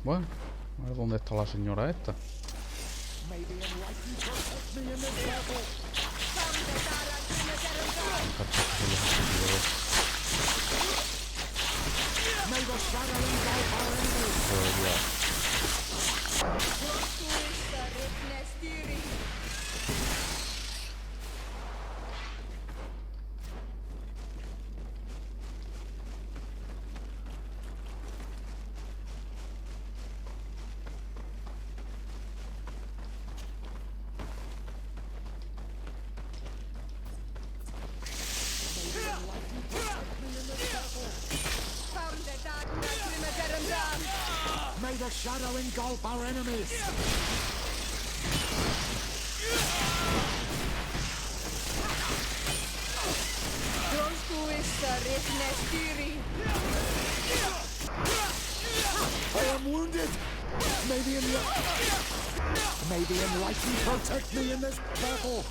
Bueno, a ver dónde está la señora esta. May the shadow engulf our enemies. I am wounded. May the enlightened protect me in this battle.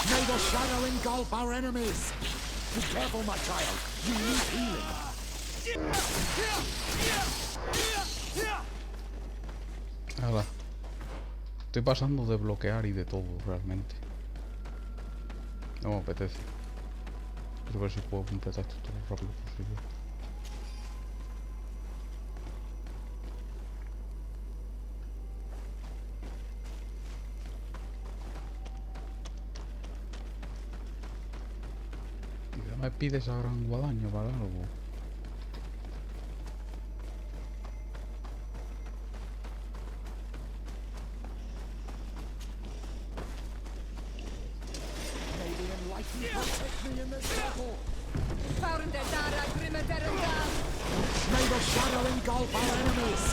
May the shadow engulf our enemies. Be careful, my child. You need healing. Hala. Estoy pasando de bloquear y de todo, realmente. No me apetece. Quiero ver si puedo completar esto todo lo rápido posible. ¿Y qué me pide esa gran guadaña para algo? May the shadow engulf our enemies.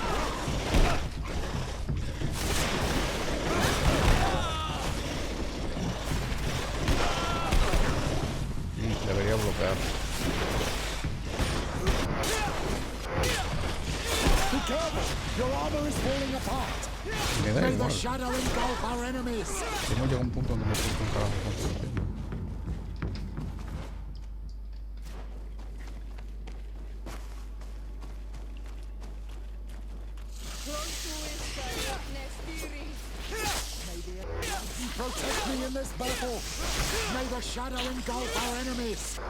Debería bloquear. Be careful. Your armor is falling apart. Me da May igual. the shadow engulf our enemies. Hemos llegado a un punto donde me estoy con carajo construyendo. Protect me in this battle. May the shadow engulf our enemies.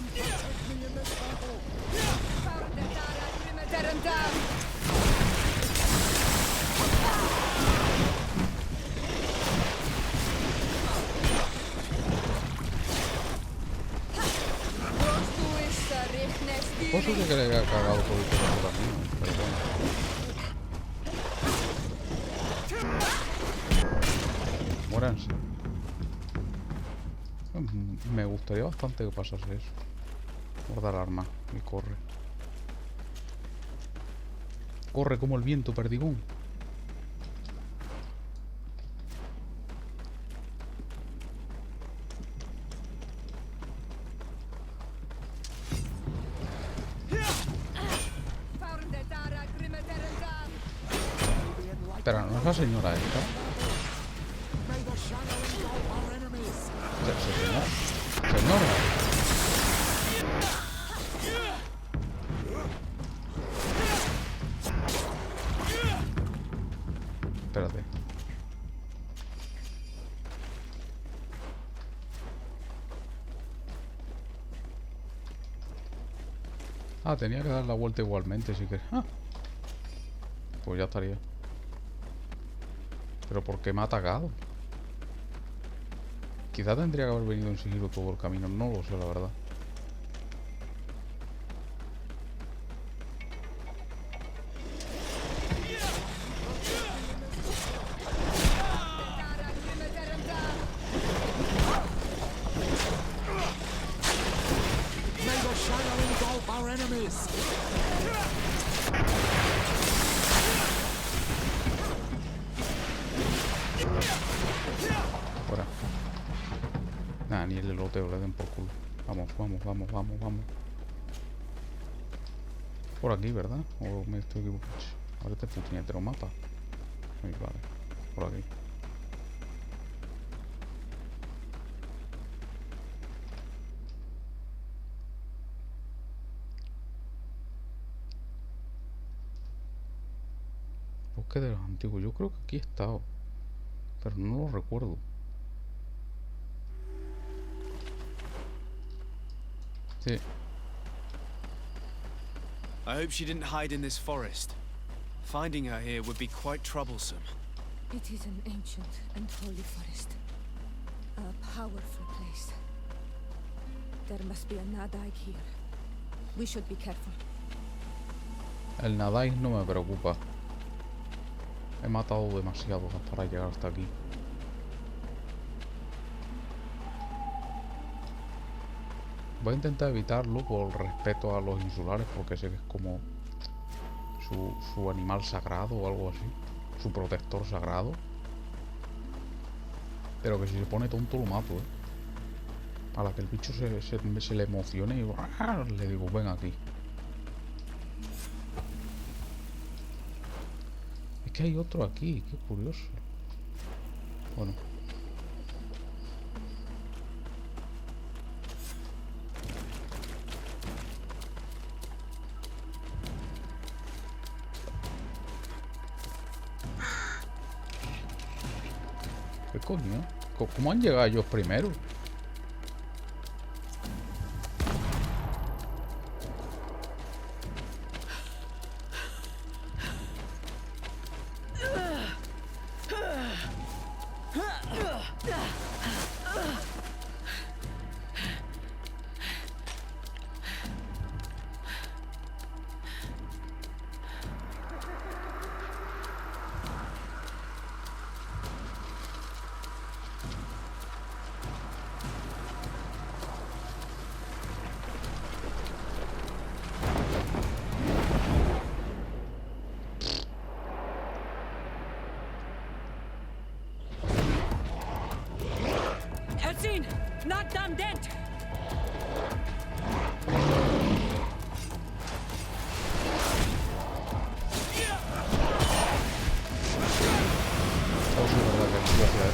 Protect me in this battle. Posible que le haya cagado todo el tiempo también, pero bueno. Muéranse. Me gustaría bastante que pasase eso. Guarda el arma y corre. Corre como el viento, perdigón. Espera, ¿no es la señora esta? Señora. Espérate. Ah, tenía que dar la vuelta igualmente, si que... Ah. Pues ya estaría. Pero ¿por qué me ha atacado? Quizá tendría que haber venido en sigilo todo el camino. No lo sé, la verdad. May the shadow engulf our enemies. Fuera. Nada, ni el eloteo le den por culo. Vamos, vamos, vamos, vamos, vamos. Por aquí, ¿verdad? O me estoy equivocando. Ahora este puñetero mapa. Ay, vale. Por aquí. Bosque de los antiguos. Yo creo que aquí he estado. Pero no lo recuerdo. Sí. I hope she didn't hide in this forest. Finding her here would be quite troublesome. It is an ancient and holy forest. A powerful place. There must be a Nadaig here. We should be careful. El Nadaig no me preocupa. He matado demasiados para llegar hasta aquí. Voy a intentar evitarlo por respeto a los insulares, porque sé que es como su animal sagrado o algo así. Su protector sagrado. Pero que si se pone tonto lo mato, A la que el bicho se le emocione y le digo, ven aquí. Es que hay otro aquí, qué curioso. Bueno. ¿Qué coño? ¿Cómo han llegado ellos primero? Not done dent! Oh, sí, verdad que sí, hacia él.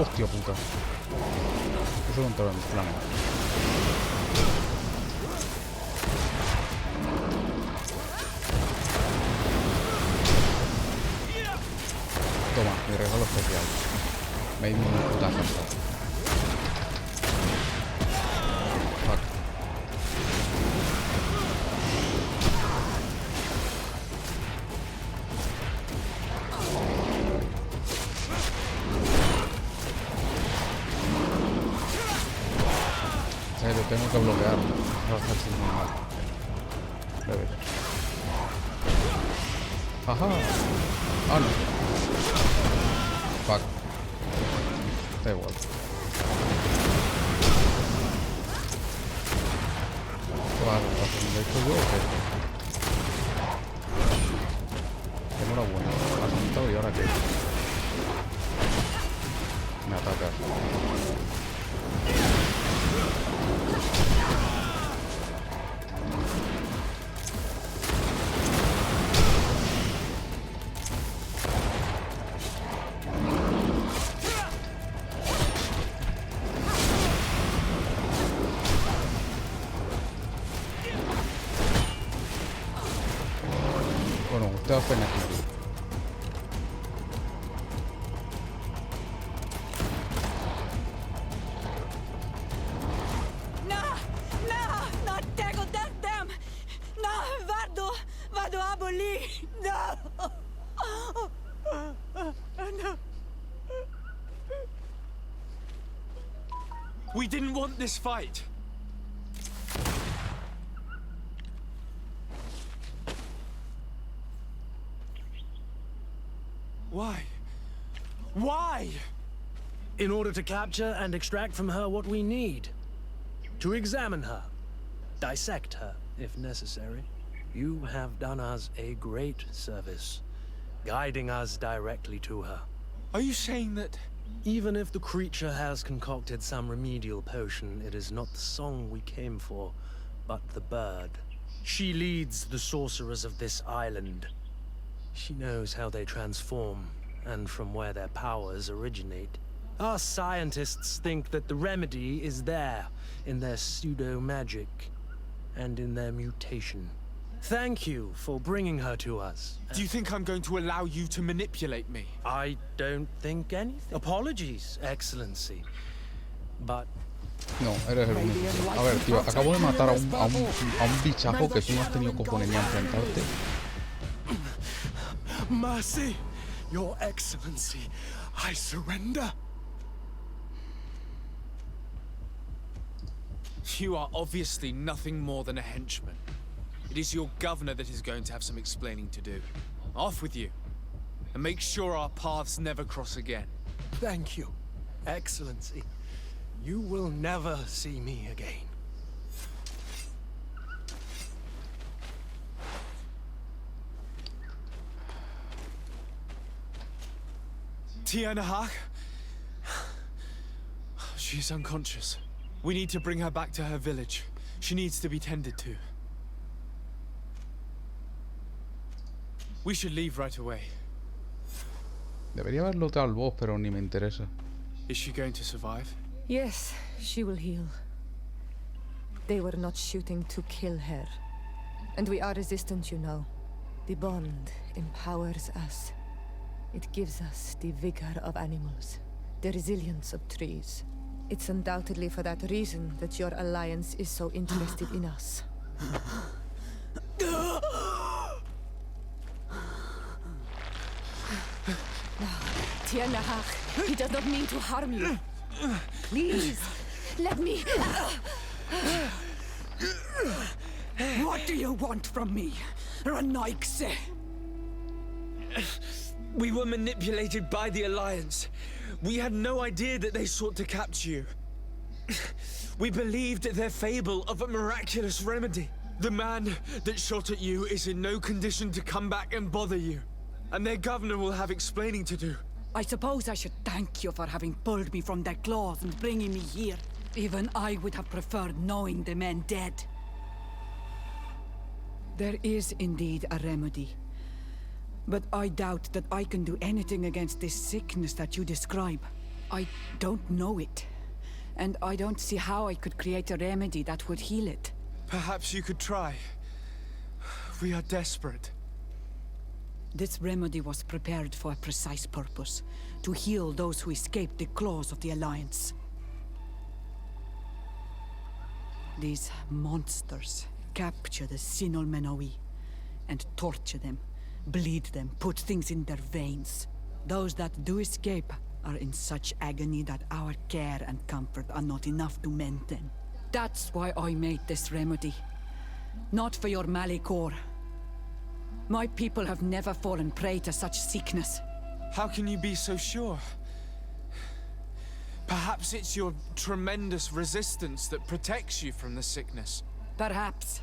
Hostia puta. Eso no entraba en mis planes. Toma, mi regalo especial. Me he ido una puta salsa. Fuck. Tengo que bloquear. No va a ser muy mal. Bebé. Ajá. Ah, no. Fuck. Da igual. Vale, ¿lo he hecho yo o qué? Enhorabuena. Has montado y ahora qué. Me atacas. te da fenecido. Not tego dem. No, vado aboli. No. No. We didn't want this fight. Why? Why? In order to capture and extract from her what we need. To examine her. Dissect her, if necessary. You have done us a great service, guiding us directly to her. Are you saying that... Even if the creature has concocted some remedial potion, it is not the song we came for, but the bird. She leads the sorcerers of this island. She knows how they transform, and from where their powers originate. Our scientists think that the remedy is there, in their pseudo-magic, and in their mutation. Thank you for bringing her to us. Do you think I'm going to allow you to manipulate me? I don't think anything. Apologies, Excellency. But No, eres el único. A ver, tío, acabo de matar a un bichajo que tú no has tenido cojones ni a enfrentarte. Mercy, Your Excellency, I surrender. You are obviously nothing more than a henchman. It is your governor that is going to have some explaining to do. Off with you. And make sure our paths never cross again. thank you, Excellency. You will never see me again. Tianahak? She is unconscious. We need to bring her back to her village. She needs to be tended to. We should leave right away. Debería haberlo notado al boss, pero ni me interesa. Is she going to survive? Yes, she will heal. They were not shooting to kill her. And we are resistant, you know. The bond empowers us. It gives us the vigor of animals, the resilience of trees. It's undoubtedly for that reason that your alliance is so interested in us. Tianahak, he does not mean to harm you. Please, let me... What do you want from me, Ranaikse? We were manipulated by the Alliance. We had no idea that they sought to capture you. We believed their fable of a miraculous remedy. The man that shot at you is in no condition to come back and bother you. And their governor will have explaining to do. I suppose I should thank you for having pulled me from their claws and bringing me here. Even I would have preferred knowing the men dead. There is indeed a remedy. But I doubt that I can do anything against this sickness that you describe. I don't know it. And I don't see how I could create a remedy that would heal it. Perhaps you could try. We are desperate. This remedy was prepared for a precise purpose. To heal those who escaped the claws of the Alliance. These monsters capture the Sinol Menoi and torture them. Bleed them, put things in their veins. Those that do escape are in such agony that our care and comfort are not enough to mend them. That's why I made this remedy. Not for your Malikor. My people have never fallen prey to such sickness. How can you be so sure? Perhaps it's your tremendous resistance that protects you from the sickness. Perhaps.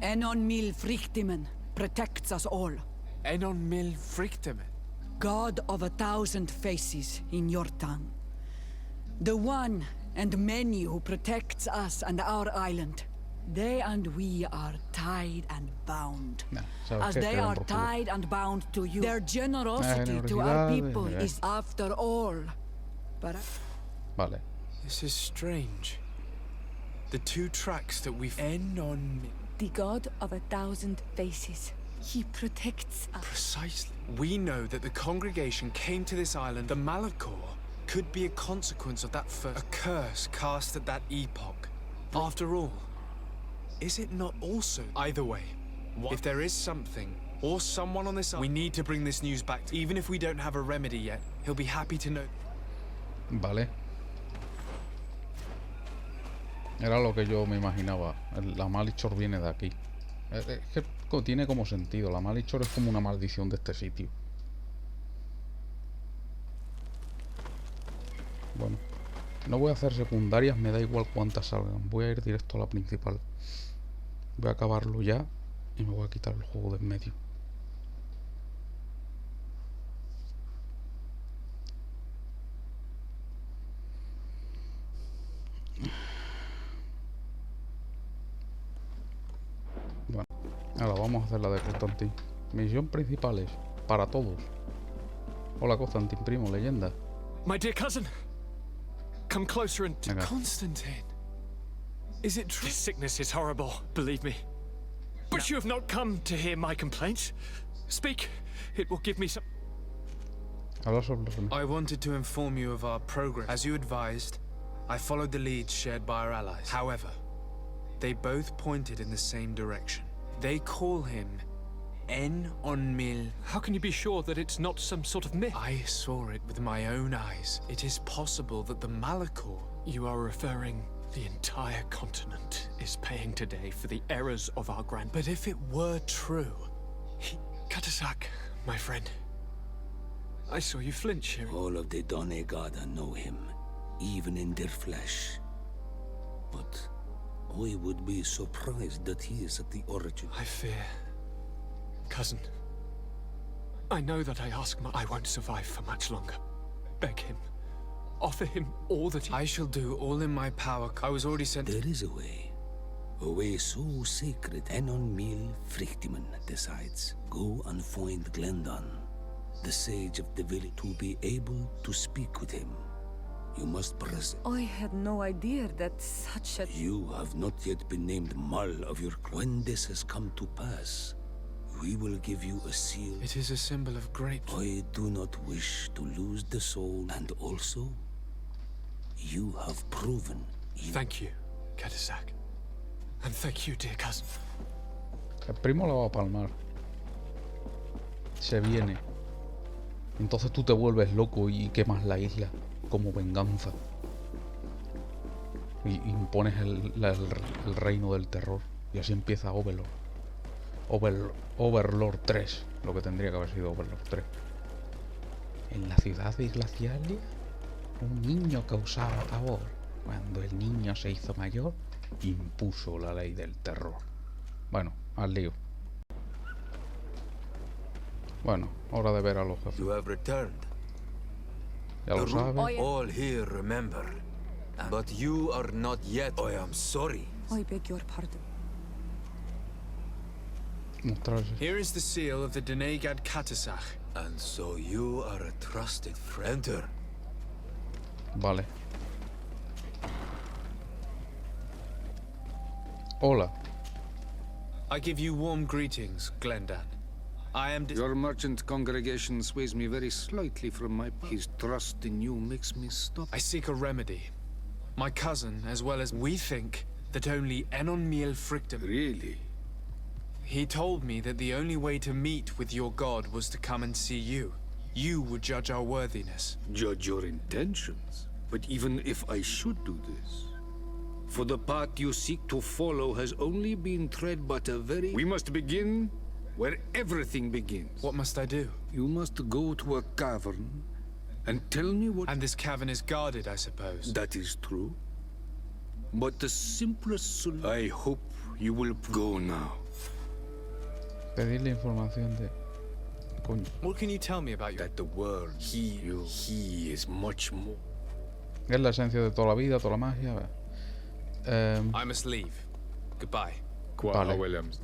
Enon mil frictimen protects us all. Enon mil frictimen. God of 1,000 faces in your tongue. The one and many who protects us and our island. They and we are tied and bound. Nah, As they are tied and bound to you. Their generosity to our people is after all. But Vale. This is strange. The two tracks that we've... Enon... The god of 1,000 faces. He protects us. Precisely. We know that the congregation came to this island. The Malachor could be a consequence of that first. A curse cast at that epoch. After all, is it not also? Either way, if there is something or someone on this island, we need to bring this news back. Even if we don't have a remedy yet, he'll be happy to know. Vale. Era lo que yo me imaginaba. La Malachor viene de aquí. Es que tiene como sentido. La Malachor es como una maldición de este sitio. Bueno, no voy a hacer secundarias, me da igual cuántas salgan. Voy a ir directo a la principal. Voy a acabarlo ya y me voy a quitar el juego de en medio. Bueno, ahora vamos a hacer la de Constantin. Misión principal es para todos. Hola Constantin, primo, leyenda. My dear cousin, come closer and... Venga. Constantine, is it true? This sickness is horrible, believe me. But you have not come to hear my complaints. Speak, it will give me some... Habla sobre los... I wanted to inform you of our progress. As you advised, I followed the leads shared by our allies. However, they both pointed in the same direction. They call him En-on-Mil. How can you be sure that it's not some sort of myth? I saw it with my own eyes. It is possible that the Malachor... You are referring... The entire continent is paying today for the errors of our grand... But if it were true... Katasak, my friend. I saw you flinch here. All of the Donegada know him, even in their flesh. But I would be surprised that he is at the origin. I fear... Cousin, I know that I won't survive for much longer. Beg him. Offer him all that he... I shall do all in my power. I was already sent... There is a way so sacred. En-on-Mil Frictiman decides. Go and find Glendon, the sage of the village, to be able to speak with him. You must press... I had no idea that such a... You have not yet been named Mal of your clan. When this has come to pass, we will give you a seal. It is a symbol of great... I do not wish to lose the soul, and also, you have proven... Thank you, Katasak. And thank you, dear cousin. El primo la va a palmar. Se viene. Entonces tú te vuelves loco y quemas la isla como venganza. Y impones el reino del terror. Y así empieza Overlord. Overlord 3. Lo que tendría que haber sido Overlord 3. En la ciudad de Glacialia, un niño causaba pavor. Cuando el niño se hizo mayor, impuso la ley del terror. Bueno, al lío. Bueno, hora de ver a los jefes. You have returned. Ya lo sabes. All here remember. But you are not yet. I am sorry. I beg your pardon. Mostrarse. Here is the seal of the Denegad Katasak. And so you are a trusted friend. Enter. Vale. Hola. I give you warm greetings, Glendan. I am... Your merchant congregation sways me very slightly from my... His trust in you makes me stop. I seek a remedy. My cousin, as well as... We think that only En-on-Mil Frictim... Really? He told me that the only way to meet with your god was to come and see you. You would judge our worthiness. Judge your intentions. But even if I should do this, for the path you seek to follow has only been tread but a very... We must begin where everything begins. What must I do? You must go to a cavern and tell me what... And this cavern is guarded, I suppose. That is true. But the simplest solution... I hope you will go now. Pedirle información de... Coño. What can you tell me about your... That the world, he is much more. Es la esencia de toda la vida, toda la magia. I must leave. Goodbye. Vale. Williams.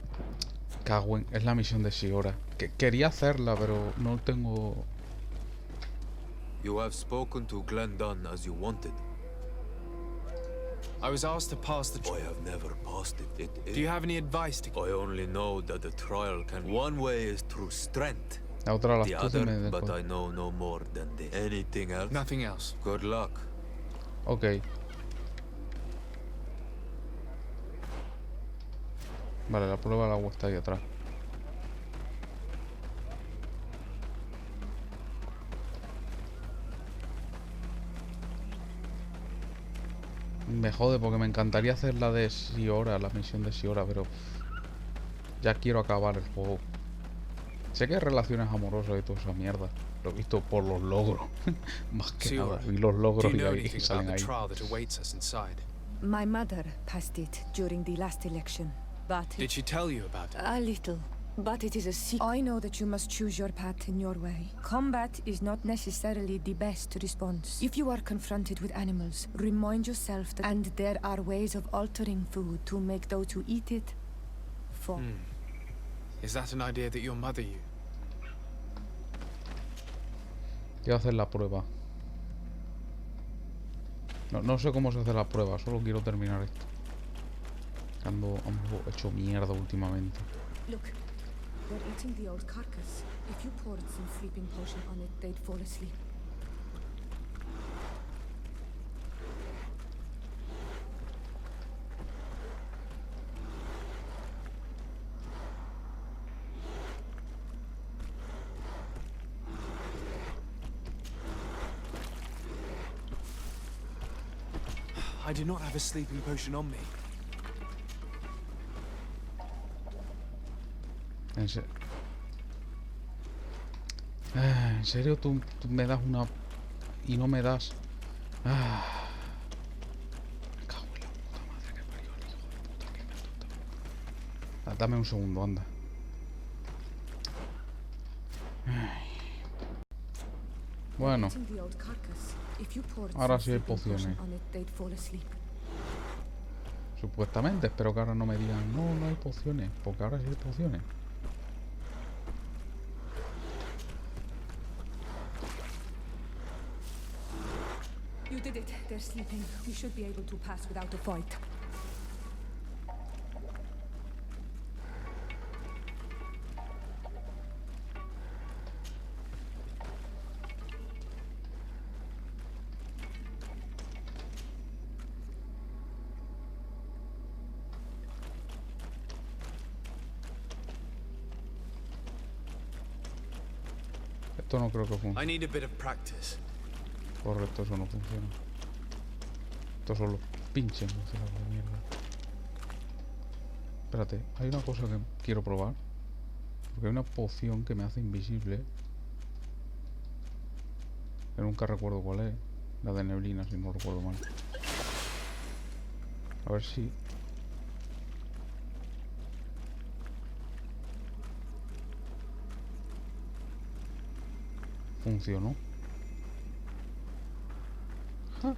Cagüen, es la misión de Siora. Que quería hacerla, pero no tengo... You have spoken to Glendon as you wanted. I was asked to pass the I have never passed it. Do you have any advice to give? I only know that the trial can... One way is through strength. La otra la The astucia other, me but dejó. I know no more than this. Anything else? Nothing else. Good luck. Ok. Vale, la prueba del agua está ahí atrás. Me jode porque me encantaría hacer la de Siora, la misión de Siora, pero ya quiero acabar el juego. Sé que hay relaciones amorosas y toda esa mierda. Lo he visto por los logros. Más que nada. Vi los Do logros you y know ahí anything salen about the ahí. trial that awaits us inside? My mother passed it during the last election, but Did she tell you about it? a little. But it is a secret. I know that you must choose your path in your way. Combat is not necessarily the best response. If you are confronted with animals, remind yourself that and there are ways of altering food to make those who eat it fall. Is that an idea that your mother used? Quiero hacer la prueba. No sé cómo se hace la prueba, solo quiero terminar esto. Ando hecho mierda últimamente. Look, they're eating the old carcass. If you poured some sleeping potion on it, they'd fall asleep. I do not have a sleeping potion on me. ¿En serio tú me das una y no me das? Me cago en la puta madre que parió, el hijo de puta que me asusta. Dame un segundo, anda. Bueno, ahora sí hay pociones. Supuestamente, espero que ahora no me digan no hay pociones, porque ahora sí hay pociones. You did it. They're sleeping. We should be able to pass without a fight. Esto no creo que funcione. I need a bit of practice. Correcto, eso no funciona. Estos son los pinches murciélagos de mierda. Espérate, hay una cosa que quiero probar. Porque hay una poción que me hace invisible. Que nunca recuerdo cuál es. La de neblina, si no recuerdo mal. A ver si... funcionó. Ja.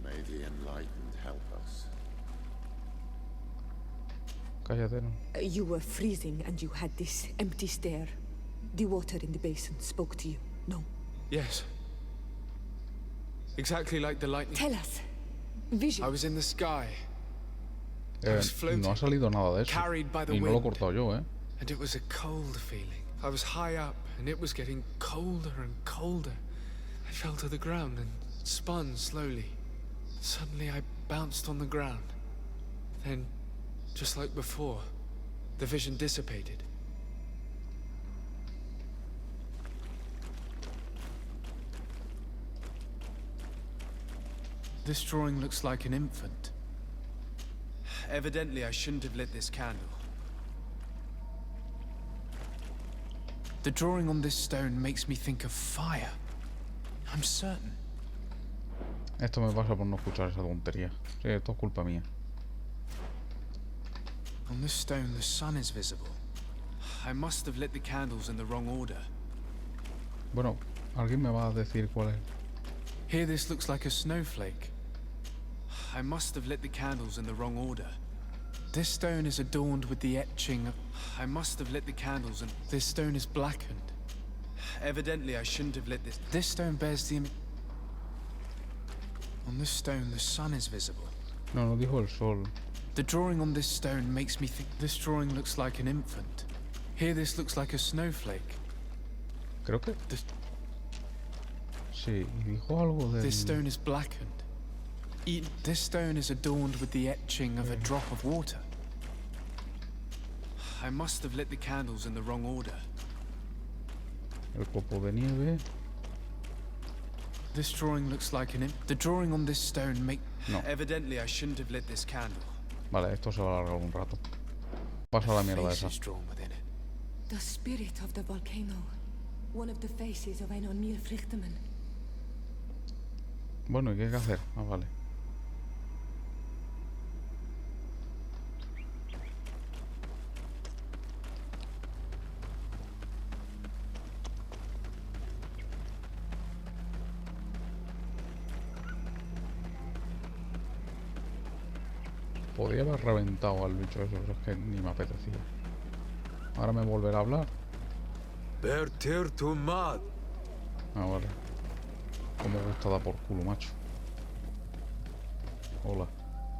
May the enlightened help us. Cállate, no. You were freezing and you had this empty stare. The water in the basin spoke to you, no? Yes. Exactly like the lightning. Tell us. Vision. I was in the sky. No ha salido nada de eso. Carried by the Y no lo he wind. cortado yo, And it was a cold feeling. I was high up, and it was getting colder and colder. I fell to the ground and spun slowly. Suddenly I bounced on the ground. Then, just like before, the vision dissipated. This drawing looks like an infant. Evidently, I shouldn't have lit this candle. The drawing on this stone makes me think of fire. I'm certain. Esto me pasa por no escuchar esa tontería. Sí, esto es culpa mía. On this stone, the sun is visible. I must have lit the candles in the wrong order. Bueno, alguien me va a decir cuál es. Here, this looks like a snowflake. I must have lit the candles in the wrong order. This stone is adorned with the etching of... I must have lit the candles and this stone is blackened. Evidently I shouldn't have lit this. This stone bears the image... On this stone the sun is visible. No, no dijo el sol. The drawing on this stone makes me think this drawing looks like an infant. Here this looks like a snowflake. Creo que... Sí, y dijo algo de... This stone is blackened. This stone is adorned with the etching of a drop of water. I must have lit the candles in the wrong order. El copo de nieve. This drawing looks like an the drawing on this stone make... No. Evidently I shouldn't have lit this candle. Vale, esto se va a alargar un rato. Pasa la mierda esa. The spirit of the volcano. One of the faces of Enon Mil Frichtemann. Bueno, ¿y qué hay que hacer? Ah, vale. Podría haber reventado al bicho eso, pero es que ni me apetecía. Ahora me volverá a hablar. Ah, vale. Como gusta dar por culo, macho. Hola.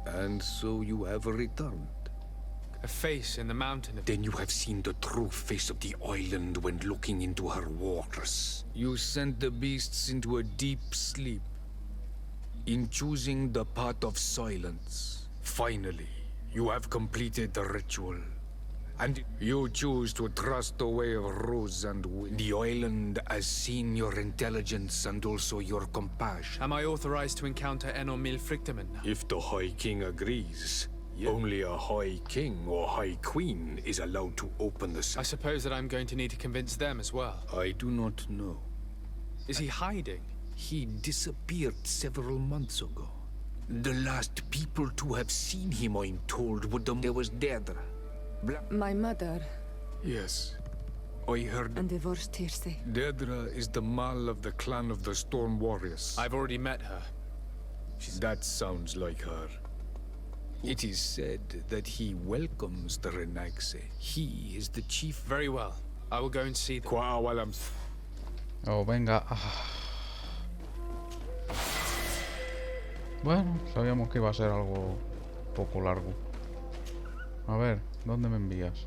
And so you have returned. A face in the mountain. Then you have seen the true face of the island when looking into her waters. You sent the beasts into a deep sleep. In choosing the path of silence, finally, you have completed the ritual. And you choose to trust the way of rose and wind. The island has seen your intelligence and also your compassion. Am I authorized to encounter Enon Mil Frichtemann now? If the High King agrees, only a High King or High Queen is allowed to open the I suppose that I'm going to need to convince them as well. I do not know. Is he hiding? He disappeared several months ago. The last people to have seen him, I'm told, there was Dedra. My mother. Yes, I heard. And divorced Tirce. Dedra is the Mal of the clan of the Storm Warriors. I've already met her. That sounds like her. It is said that he welcomes the Renaxe. He is the chief. Very well. I will go and see them. Oh, venga. Bueno, sabíamos que iba a ser algo poco largo. A ver, ¿dónde me envías?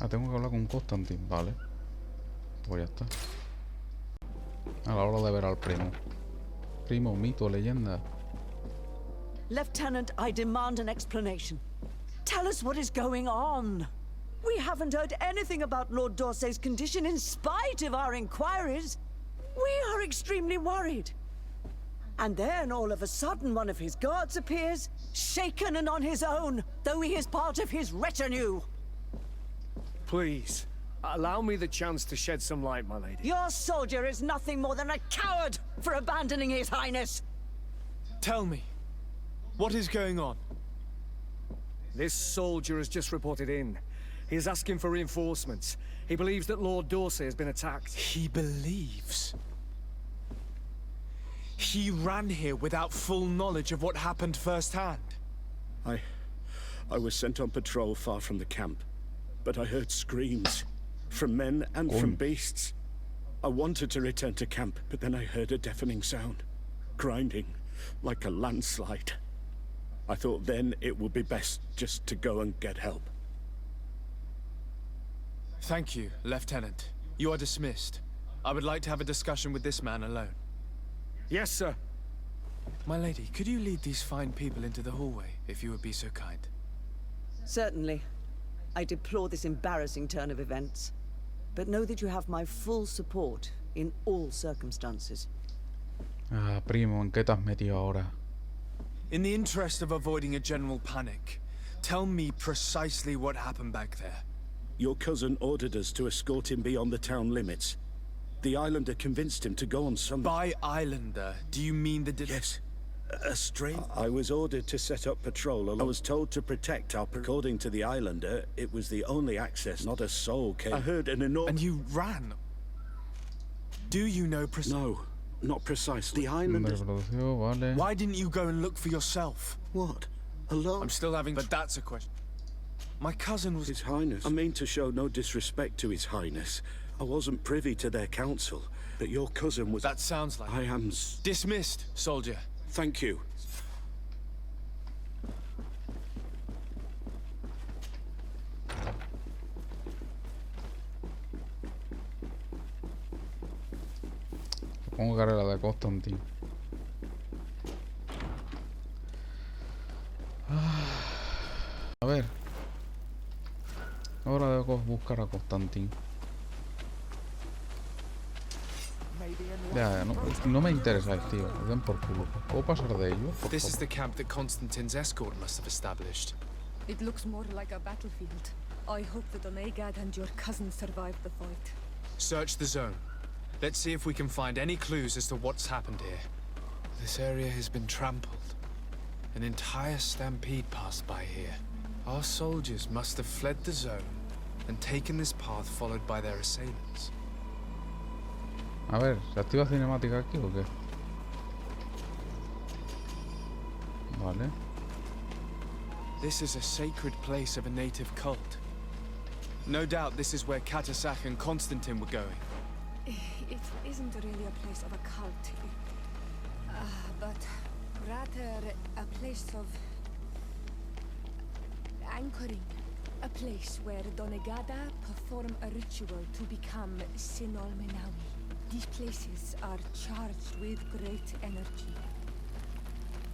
Ah, tengo que hablar con Constantine, vale. Pues ya está. A la hora de ver al primo. Primo, mito, leyenda. Lieutenant, I demand an explanation. Tell us what is going on. We haven't heard anything about Lord D'Orsay's condition in spite of our inquiries. We are extremely worried. And then, all of a sudden, one of his guards appears, shaken and on his own, though he is part of his retinue. Please, allow me the chance to shed some light, my lady. Your soldier is nothing more than a coward for abandoning his highness. Tell me, what is going on? This soldier has just reported in. He is asking for reinforcements. He believes that Lord D'Orsay has been attacked. He believes? He ran here without full knowledge of what happened firsthand. I was sent on patrol far from the camp, but I heard screams from men and from beasts. I wanted to return to camp, but then I heard a deafening sound, grinding like a landslide. I thought then it would be best just to go and get help. Thank you, Lieutenant. You are dismissed. I would like to have a discussion with this man alone. Yes, sir. My lady, could you lead these fine people into the hallway, if you would be so kind? Certainly. I deplore this embarrassing turn of events, but know that you have my full support in all circumstances. Ah, primo, ¿en qué te has metido ahora? In the interest of avoiding a general panic, tell me precisely what happened back there. Your cousin ordered us to escort him beyond the town limits. The Islander convinced him to go on some... By Islander, do you mean the... Yes. A strange... I was ordered to set up patrol alone. I was told to protect our... According to the Islander, it was the only access. Not a soul came... I heard an enormous... And you ran? Do you know No. not precisely. The island is... Vale. Why didn't you go and look for yourself? What? Alone? I'm still having... But that's a question. My cousin was... His Highness. I mean to show no disrespect to His Highness. I wasn't privy to their counsel, but your cousin was... That sounds like... I am... Dismissed, soldier. Thank you. Supongo que era la de Constantine. A ver. Ahora debo buscar a Constantine. Ya, no me interesa, tío. Den por culo. ¿Puedo pasar de ellos? This is the camp that Constantine's escort must have established. It looks more like a battlefield. I hope that Onegad and your cousin survived the fight. Search the zone. Let's see if we can find any clues as to what's happened here. This area has been trampled. An entire stampede passed by here. Our soldiers must have fled the zone and taken this path followed by their assailants. A ver, ¿se activa cinemática aquí o qué? Vale. This is a sacred place of a native cult. No doubt this is where Katasach and Constantine were going. It isn't really a place of a cult, but rather a place of anchoring. A place where Donegada perform a ritual to become Sinol Menawi. These places are charged with great energy.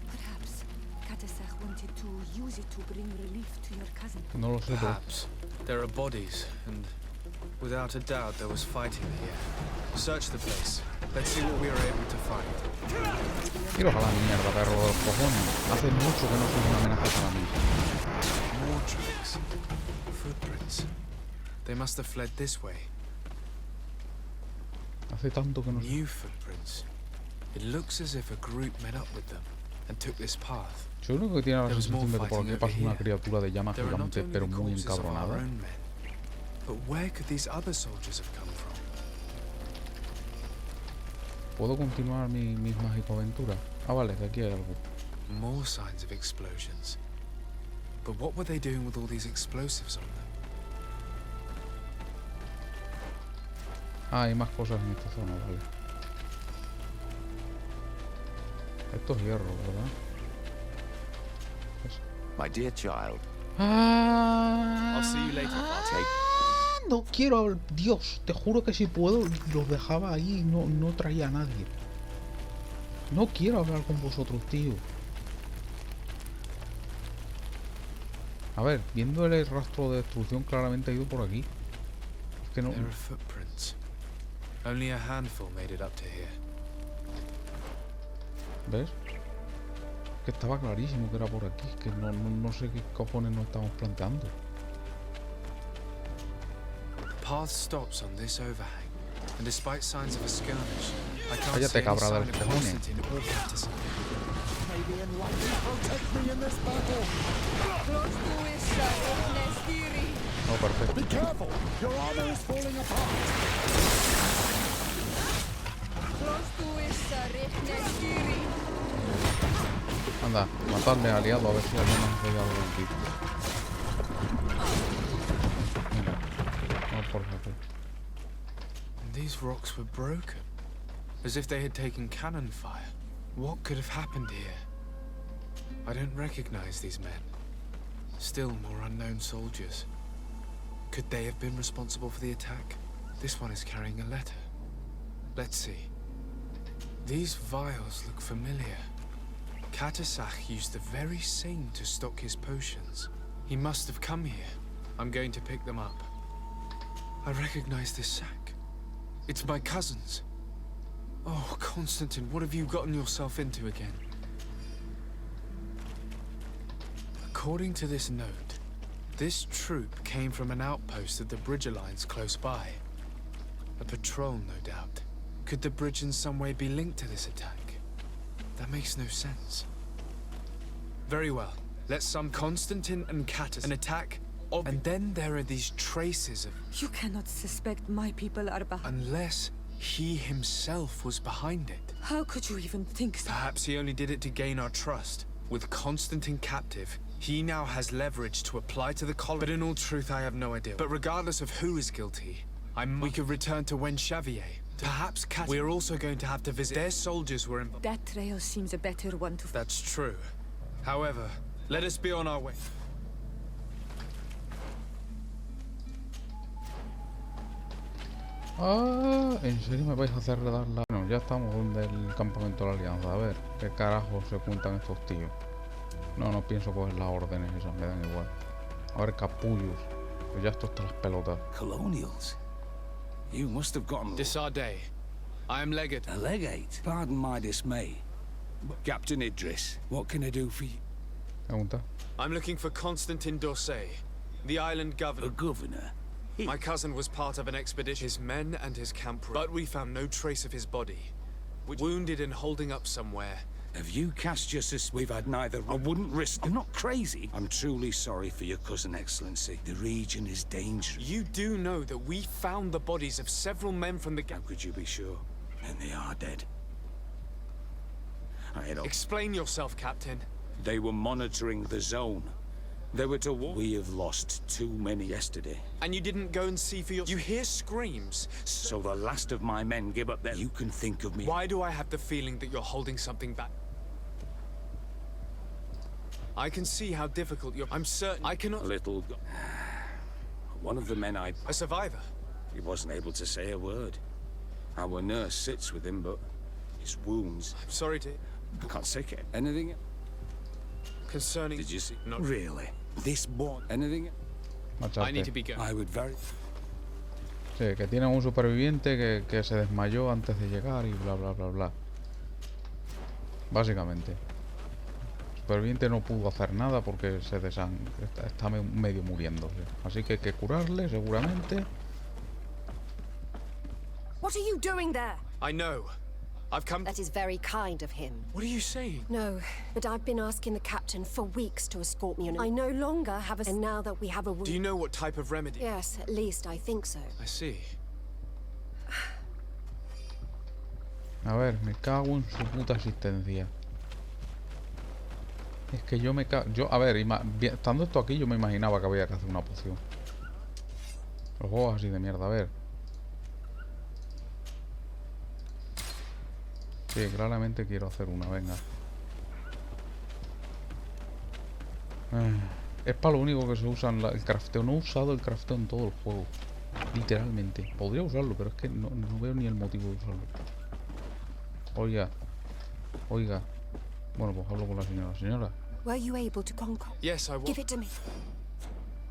Perhaps Katasach wanted to use it to bring relief to your cousin. No lo sé. Perhaps. There are bodies, and without a doubt there was fighting here. Search the place. Let's see what we are able to find. Quiero a la mierda, perro de los cojones. Hace mucho que no soy una amenaza para mí. More tracks. Footprints. They must have fled this way. Hace tanto que no sé. New footprints. It looks as if a group met up with them and took this path. Yo creo que tiene la sensación de que por aquí pasa una criatura de llama There are not gigante, only pero the muy corpses of our encabronada. own men, but where could these other soldiers have come from? ¿Puedo continuar mi mágica aventura? Ah, vale, de aquí hay algo. More signs of explosions. But what were they doing with all these explosives on them? Ah, hay más cosas en esta zona, vale. Esto es hierro, ¿verdad? My dear child. I'll see you later, Parte. No quiero, Dios, te juro que si puedo los dejaba ahí y no traía a nadie. No quiero hablar con vosotros, tío. A ver, viendo el rastro de destrucción, claramente ha ido por aquí. Es que no. There are footprints. Only a handful made it up to here. ¿Ves? Que estaba clarísimo que era por aquí. Que no sé qué cojones nos estamos planteando. The path stops on this overhang, and despite signs of a skirmish, I can't Cállate, see any cabra sign del of cojones. Constantine or Katasach. Maybe enlighten protect me in this battle. No, perfecto. Be careful! Your armor is falling apart. Anda, matadme aliado a ver si al menos doy algo de aquí. Mira, vamos por aquí. And these rocks were broken, as if they had taken cannon fire. What could have happened here? I don't recognize these men. Still more unknown soldiers. Could they have been responsible for the attack? This one is carrying a letter. Let's see. These vials look familiar. Katasach used the very same to stock his potions. He must have come here. I'm going to pick them up. I recognize this sack. It's my cousin's. Oh, Constantine, what have you gotten yourself into again? According to this note, this troop came from an outpost of the Bridger lines close by. A patrol, no doubt. Could the bridge in some way be linked to this attack? That makes no sense. Very well. Let's sum Constantine and Katasach. An attack of... And then there are these traces of... You cannot suspect my people are behind. Unless He himself was behind it. How could you even think so? Perhaps he only did it to gain our trust. With Constantine captive, he now has leverage to apply to the colony. But in all truth, I have no idea. But regardless of who is guilty, we could return to Wen Xavier. Perhaps we're also going to have to visit. Their soldiers were involved. That trail seems a better one to... That's true. However, let us be on our way. Ah, ¿en serio me vais a hacer redar la...? Bueno, ya estamos en el campamento de la Alianza. A ver, ¿qué carajo se cuentan estos tíos? No pienso coger las órdenes, esas me dan igual. A ver, capullos. Pues ya esto está las pelotas. Colonials? You must have gotten... Desarde. I am legate. A legate? Pardon my dismay. Captain Idris, what can I do for you? Pregunta. I'm looking for Constantine d'Orsay, the island governor. A governor? My cousin was part of an expedition, his men and his camp, but we found no trace of his body. Wounded and holding up somewhere. Have you cast your sister? We've had neither. I wouldn't risk... I'm not crazy. I'm truly sorry for your cousin, Excellency. The region is dangerous. You do know that we found the bodies of several men from the... How could you be sure? And they are dead. Explain yourself, Captain. They were monitoring the zone. They were to war. We have lost too many yesterday. And you didn't go and see for your... You hear screams. So the last of my men give up their... You can think of me... Why do I have the feeling that you're holding something back? I can see how difficult you're... I'm certain I cannot... A little... One of the men I... A survivor? He wasn't able to say a word. Our nurse sits with him, but his wounds... I'm sorry to... I can't say anything... Concerning... Did you see? Not really. This boy... Anything... I need to be going. I would very... Sí, que tienen un superviviente que se desmayó antes de llegar y bla bla bla bla. Básicamente. El superviviente no pudo hacer nada porque se está medio muriéndose. Así que hay que curarle seguramente. What are you doing there? I know. I've come... That is very kind of him. What are you saying? No, but I've been asking the captain for weeks to escort me on. I no longer have a... And now that we have a... Do you know what type of remedy? Yes, at least I think so. I see. A ver, me cago en su puta existencia. Es que yo me cago... A ver, estando esto aquí yo me imaginaba que había que hacer una poción. Los juegos así de mierda, a ver. Sí, claramente quiero hacer una, venga. Es para lo único que se usa el crafteo. No he usado el crafteo en todo el juego. Literalmente. Podría usarlo, pero es que no veo ni el motivo de usarlo. Oiga. Bueno, pues hablo con la señora. Señora. Were you able to conquer? Yes, I was. Give it to me.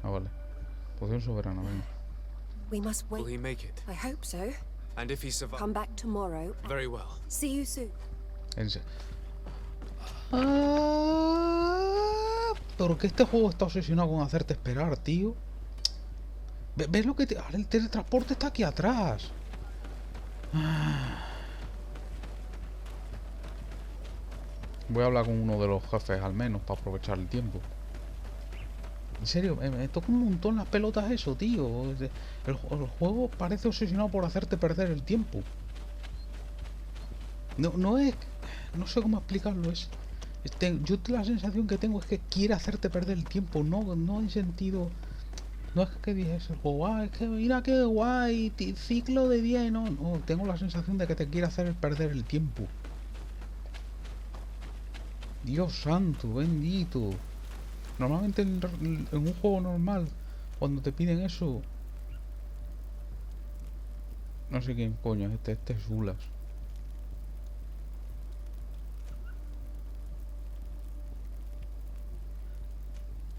Ah, vale. Poción soberana, venga. We must wait. Will he make it? I hope so. And if he survives... Come back tomorrow. Very well. See you soon. Pero que este juego está obsesionado con hacerte esperar, tío. ¿Ves lo que te... Ahora el teletransporte está aquí atrás. Voy a hablar con uno de los jefes al menos para aprovechar el tiempo. En serio, me toca un montón las pelotas eso, tío. El juego parece obsesionado por hacerte perder el tiempo. No es... No sé cómo explicarlo. Yo la sensación que tengo es que quiere hacerte perder el tiempo. No en sentido... No es que dijese el juego, es que mira qué guay, ciclo de día y no. Tengo la sensación de que te quiere hacer perder el tiempo. Dios santo, bendito. Normalmente en un juego normal, cuando te piden eso... No sé quién coño es este es Zulas.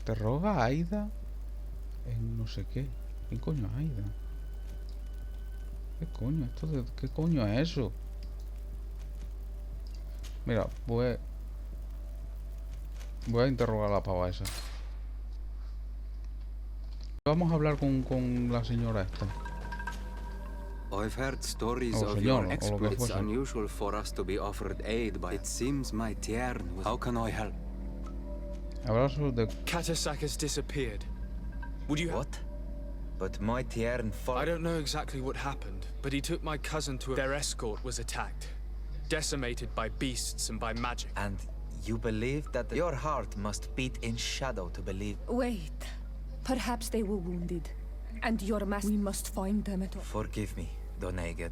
Te roga Aida en no sé qué. ¿Qué coño es Aida? ¿Qué coño? ¿Qué coño es eso? Mira, voy a interrogar a la pava esa. Vamos a hablar con la señora esta. I've heard stories of your exploits. It's unusual for us to be offered aid, but it seems my turn was... How can I help? Katasak has disappeared. Would you... What? but my Tiern I don't know exactly what happened, but he took my cousin to their escort was attacked. Decimated by beasts and by magic. And you believe that your heart must beat in shadow to believe. Wait. Perhaps they were wounded. And your master... We must find them at all. Forgive me, Donegad.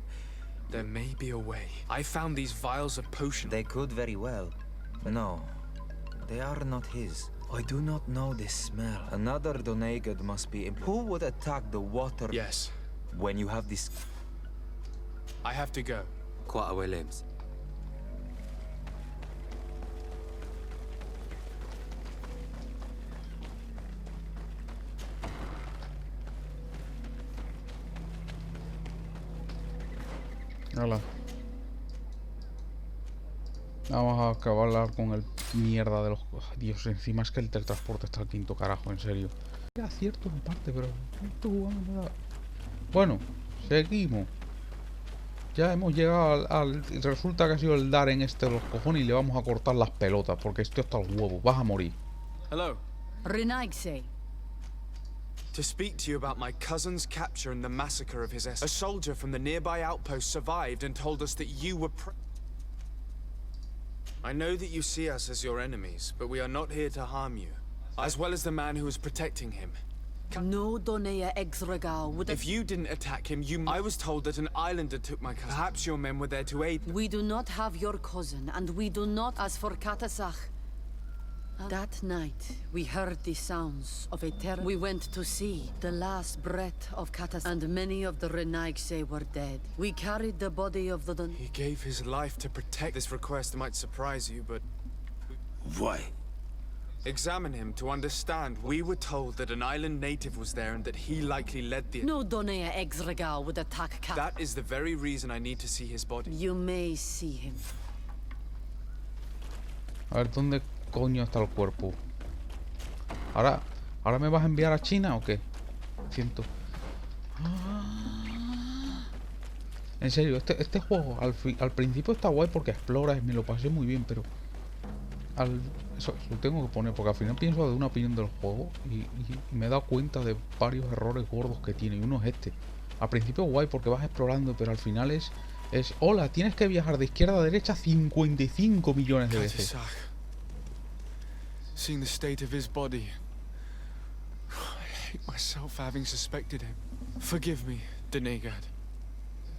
There may be a way. I found these vials of potion. They could very well. No, they are not his. I do not know this smell. Another Donegad must be... Who would attack the water? Yes. When you have this... I have to go. Quite away, limbs. Hola. Vamos a acabar con el mierda de los... Dios, encima es que el teletransporte está al quinto carajo, en serio. Era cierto en parte, pero no estoy jugando nada. Bueno, seguimos. Ya hemos llegado al... Resulta que ha sido el Darren este de los cojones y le vamos a cortar las pelotas, porque estoy hasta el huevo. Vas a morir. Hello. Renaigse. To speak to you about my cousin's capture and the massacre of his escort. A soldier from the nearby outpost survived and told us that you were I know that you see us as your enemies, but we are not here to harm you. As well as the man who was protecting him. No Donea Exregao would... If you didn't attack him, I was told that an islander took my cousin. Perhaps your men were there to aid them. We do not have your cousin, and we do not... As for Katasach... That night, we heard the sounds of a terror. We went to see the last breath of Katas, and many of the Renaigse were dead. We carried the body of the... He gave his life to protect. This request might surprise you, but... Why? Examine him to understand. We were told that an island native was there and that he likely led the... No Donea Exregao would attack Katas. That is the very reason I need to see his body. You may see him. A ver, ¿dónde coño está el cuerpo? ¿Ahora me vas a enviar a China o qué? Siento. En serio, este juego al principio está guay porque exploras y me lo pasé muy bien, pero eso lo tengo que poner porque al final pienso de una opinión del juego y me he dado cuenta de varios errores gordos que tiene, y uno es este. Al principio guay porque vas explorando, pero al final es hola, tienes que viajar de izquierda a derecha 55 millones de veces. Seeing the state of his body, I hate myself for having suspected him. Forgive me, Donegad,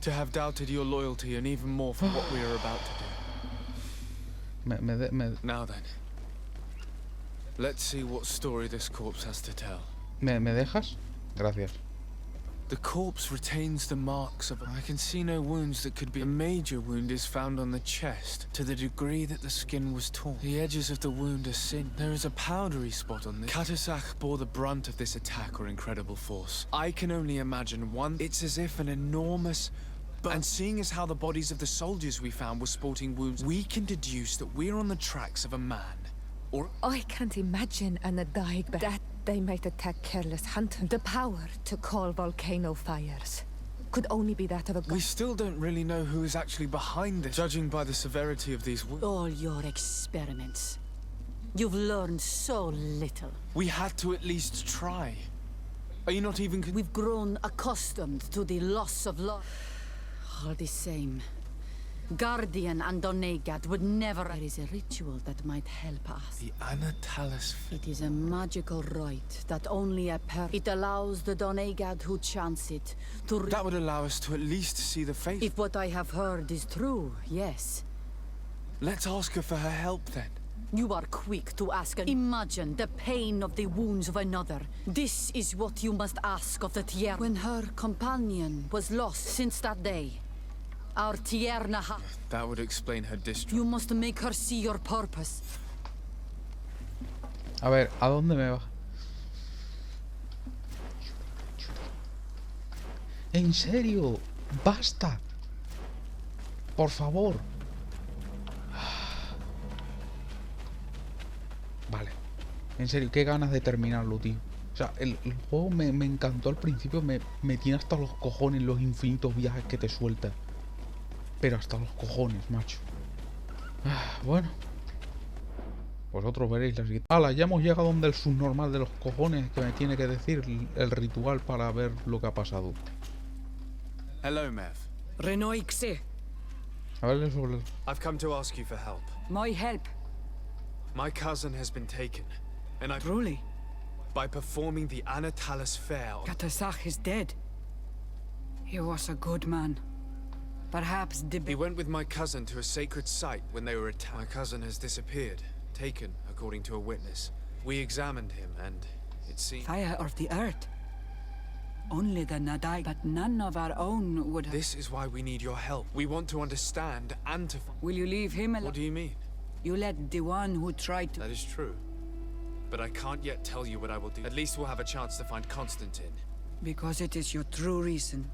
to have doubted your loyalty, and even more for what we are about to do. Now then, let's see what story this corpse has to tell. ¿Me dejas? Gracias. The corpse retains the marks of... I can see no wounds that could be... A major wound is found on the chest, to the degree that the skin was torn. The edges of the wound are singed. There is a powdery spot on this. Katasach bore the brunt of this attack or incredible force. I can only imagine one... It's as if an enormous... And seeing as how the bodies of the soldiers we found were sporting wounds, we can deduce that we're on the tracks of a man. Or... I can't imagine an Adaig that they might attack careless hunters. The power to call volcano fires could only be that of a god. We still don't really know who is actually behind this, judging by the severity of these wounds. All your experiments. You've learned so little. We had to at least try. Are you not even... We've grown accustomed to the loss of love. All the same, Guardian and Donegad would never... There is a ritual that might help us. The Anatalis... It is a magical rite that only a It allows the Donegad who chants it to... That would allow us to at least see the face. If what I have heard is true, yes. Let's ask her for her help, then. You are quick to ask and... Imagine the pain of the wounds of another. This is what you must ask of the Tierna. When her companion was lost since that day, our Tierna That would explain her distress. You must make her see your purpose. A ver, ¿a dónde me va? ¿En serio? ¡Basta! Por favor. Vale. En serio, qué ganas de terminarlo, tío. O sea, el juego me encantó al principio. Me tiene hasta los cojones los infinitos viajes que te suelta. Pero hasta los cojones, macho. Bueno. Vosotros veréis la siguiente. ¡Hala! Ya hemos llegado donde el subnormal de los cojones que me tiene que decir el ritual para ver lo que ha pasado. Hello, Mev. Renoixe. A verle sobre el... I've come to ask you for help. My help. My cousin has been taken, and I... Truly? By performing the Anatalis Fair... Katasach is dead. He was a good man. Perhaps He went with my cousin to a sacred site when they were attacked. My cousin has disappeared, taken, according to a witness. We examined him, and it seemed... Fire of the earth. Only the Nadai, but none of our own would have... This is why we need your help. We want to understand and to... Will you leave him alone? What do you mean? You let the one who tried to... That is true. But I can't yet tell you what I will do. At least we'll have a chance to find Constantine. Because it is your true reason.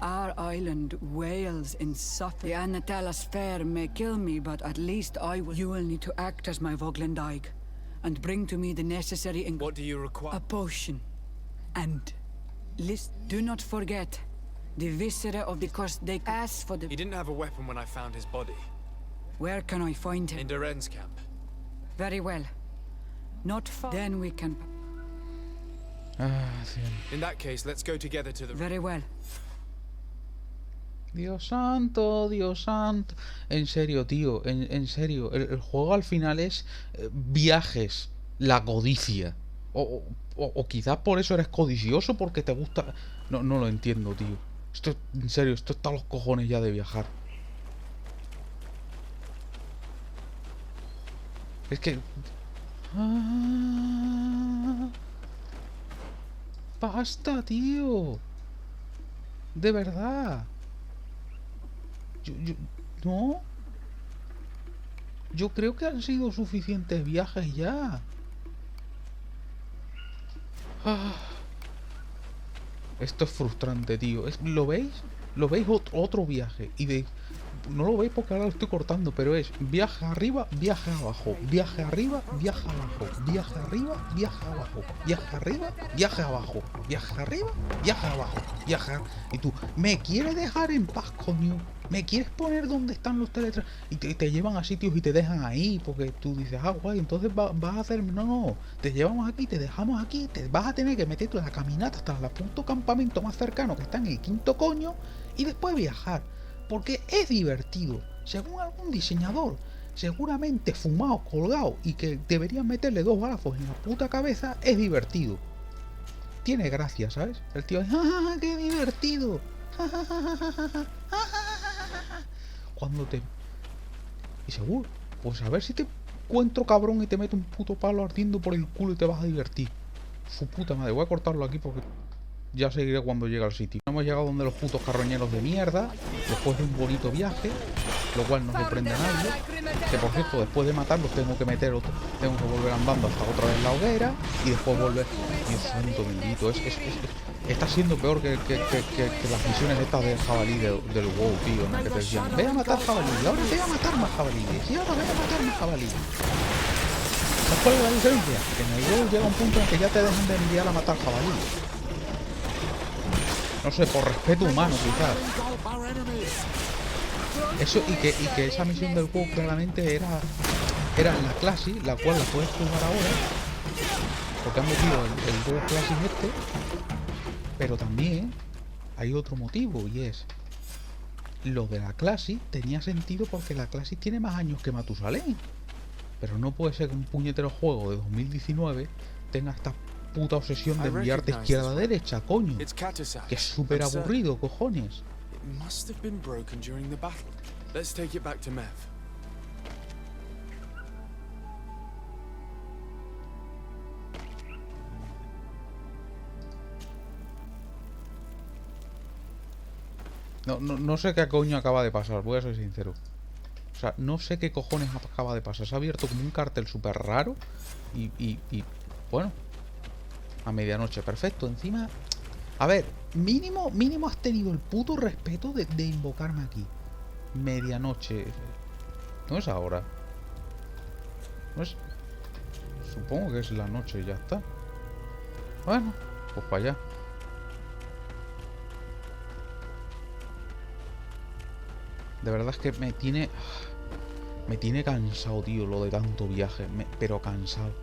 Our island wails in suffering. The Anatalis Fair may kill me, but at least I will... You will need to act as my Voglendaig, and bring to me the necessary... What do you require? A potion. And... list, do not forget, the viscera of the cost they asked for the... He didn't have a weapon when I found his body. Where can I find him? In Duren's camp. Very well. Not far. Then we can... Ah, sí. In that case, let's go together to the... Very well. Dios santo, Dios santo. En serio, tío, en serio. El juego al final es viajes, la codicia. O quizás por eso eres codicioso, porque te gusta... No lo entiendo, tío. Esto, en serio, esto está a los cojones ya de viajar. Es que... Basta, tío. De verdad. No. Yo creo que han sido suficientes viajes ya. Esto es frustrante, tío. ¿Lo veis? ¿Lo veis? Otro viaje. Y de... No lo veis porque ahora lo estoy cortando, pero es viaje arriba, viaje abajo, viaje arriba, viaje abajo, viaje arriba, viaje abajo, viaje arriba, viaje abajo, viaje arriba, viaje abajo, viaje... Y tú, ¿me quieres dejar en paz, coño? ¿Me quieres poner donde están los teletransportes? Y te llevan a sitios y te dejan ahí, porque tú dices, guay, entonces vas a hacer... No, te llevamos aquí, te dejamos aquí, te vas a tener que meter toda la caminata hasta el punto campamento más cercano, que está en el quinto coño, y después viajar. Porque es divertido, según algún diseñador, seguramente fumado, colgado, y que deberían meterle 2 balazos en la puta cabeza, es divertido. Tiene gracia, ¿sabes? El tío es, ¡ah, qué divertido! Cuando te... Y seguro, pues a ver si te encuentro, cabrón, y te meto un puto palo ardiendo por el culo y te vas a divertir. Su puta madre, voy a cortarlo aquí porque... Ya seguiré cuando llegue al sitio. Hemos llegado donde los putos carroñeros de mierda, después de un bonito viaje, lo cual no sorprende a nadie. Que por cierto, después de matarlos tengo que meter otro, tengo que volver andando hasta otra vez la hoguera y después volver. Dios santo bendito, está siendo peor que las misiones estas del jabalí del WoW, tío, en el que te decían, ve a matar jabalí, y ahora ve a matar más jabalíes, y ahora ve a matar más jabalí. ¿Sabes cuál es la diferencia? Que en el WoW llega un punto en que ya te dejan de enviar a matar jabalí. No sé, por respeto humano, quizás. Eso, y que esa misión del juego claramente era en la clase, la cual la puedes jugar ahora. Porque han metido el juego clase este. Pero también hay otro motivo, y es... Lo de la clase tenía sentido porque la clase tiene más años que Matusalén. Pero no puede ser que un puñetero juego de 2019 tenga esta puta obsesión de enviarte izquierda a derecha, coño. Que es súper aburrido, cojones. No sé qué coño acaba de pasar, voy a ser sincero. O sea, no sé qué cojones acaba de pasar. Se ha abierto como un cartel súper raro y bueno, a medianoche, perfecto. Encima, a ver, mínimo has tenido el puto respeto de invocarme aquí. Medianoche. No es ahora. No es... Supongo que es la noche y ya está. Bueno, pues para allá. De verdad es que me tiene Me tiene cansado, tío, lo de tanto viaje. Pero cansado.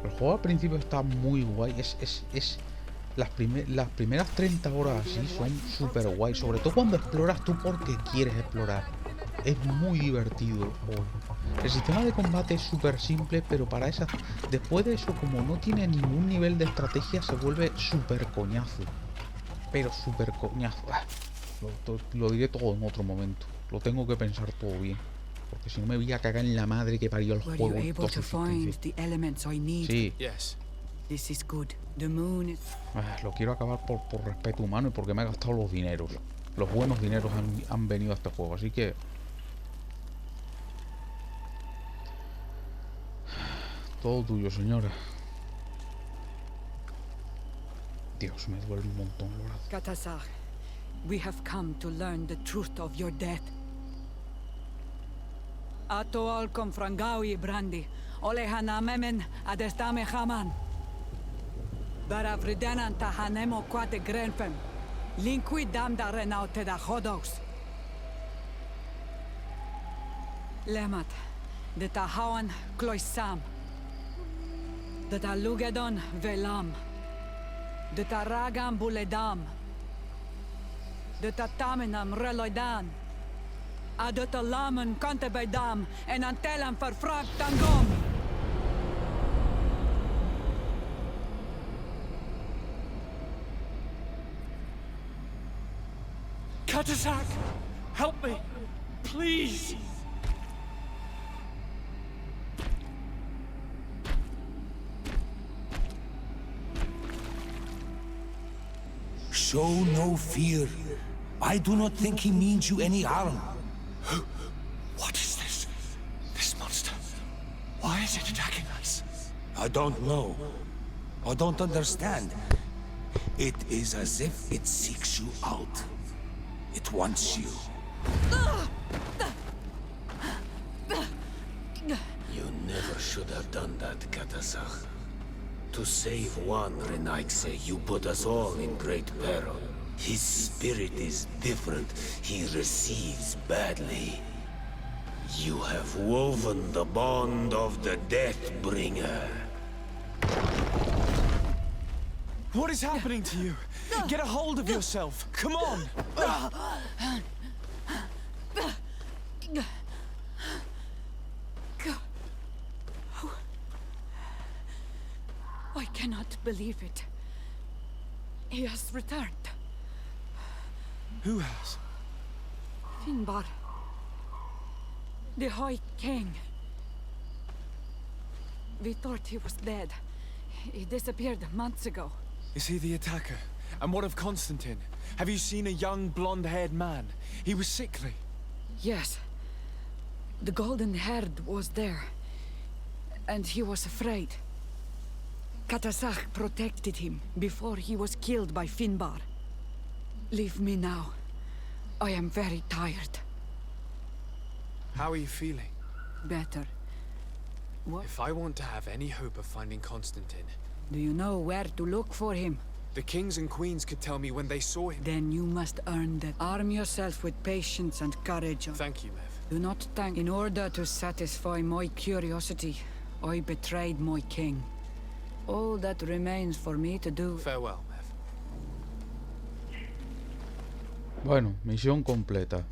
El juego al principio está muy guay. Las primeras 30 horas así son súper guay. Sobre todo cuando exploras tú porque quieres explorar. Es muy divertido el juego. El sistema de combate es súper simple, pero para esas... Después de eso, como no tiene ningún nivel de estrategia, se vuelve súper coñazo. Pero súper coñazo. Lo diré todo en otro momento. Lo tengo que pensar todo bien. Porque si no me voy a cagar en la madre que parió el juego. Sí. Lo quiero acabar por respeto humano y porque me he gastado los dineros. Los buenos dineros han venido a este juego, así que... Todo tuyo, señora. Dios, me duele un montón el brazo. Katasar, we have come to learn the truth of your death. Ato al confrangawi brandi, olehana memen adestame haman. Baravridenan tahanemo quate grenfem. Linkui damda renaute da hodos. Lemat, de tahawan kloisam. De talugedon velam. De taragam buledam. De tataminam reloidan. De talamen kantebeidam en antelam verfragt tangom. Katasak! Help me! Please! Show no fear. I do not think he means you any harm. What is this? This monster. Why is it attacking us? I don't know. I don't understand. It is as if it seeks you out. It wants you. You never should have done that, Katasach. To save one, Renaikse, you put us all in great peril. His spirit is different. He receives badly. You have woven the bond of the Deathbringer. What is happening to you? Get a hold of yourself. Come on. I cannot believe it. He has returned. Who has? Finbar. The High King. We thought he was dead. He disappeared months ago. Is he the attacker? And what of Constantine? Have you seen a young blonde-haired man? He was sickly. Yes. The golden-haired was there. And he was afraid. Katasach protected him before he was killed by Finbar. Leave me now. I am very tired. How are you feeling? Better. What? If I want to have any hope of finding Constantine... Do you know where to look for him? The kings and queens could tell me when they saw him. Then you must earn that. Arm yourself with patience and courage. Thank you, Mev. Do not thank. In order to satisfy my curiosity, I betrayed my king. All that remains for me to do... Farewell, Mev. Bueno, misión completa.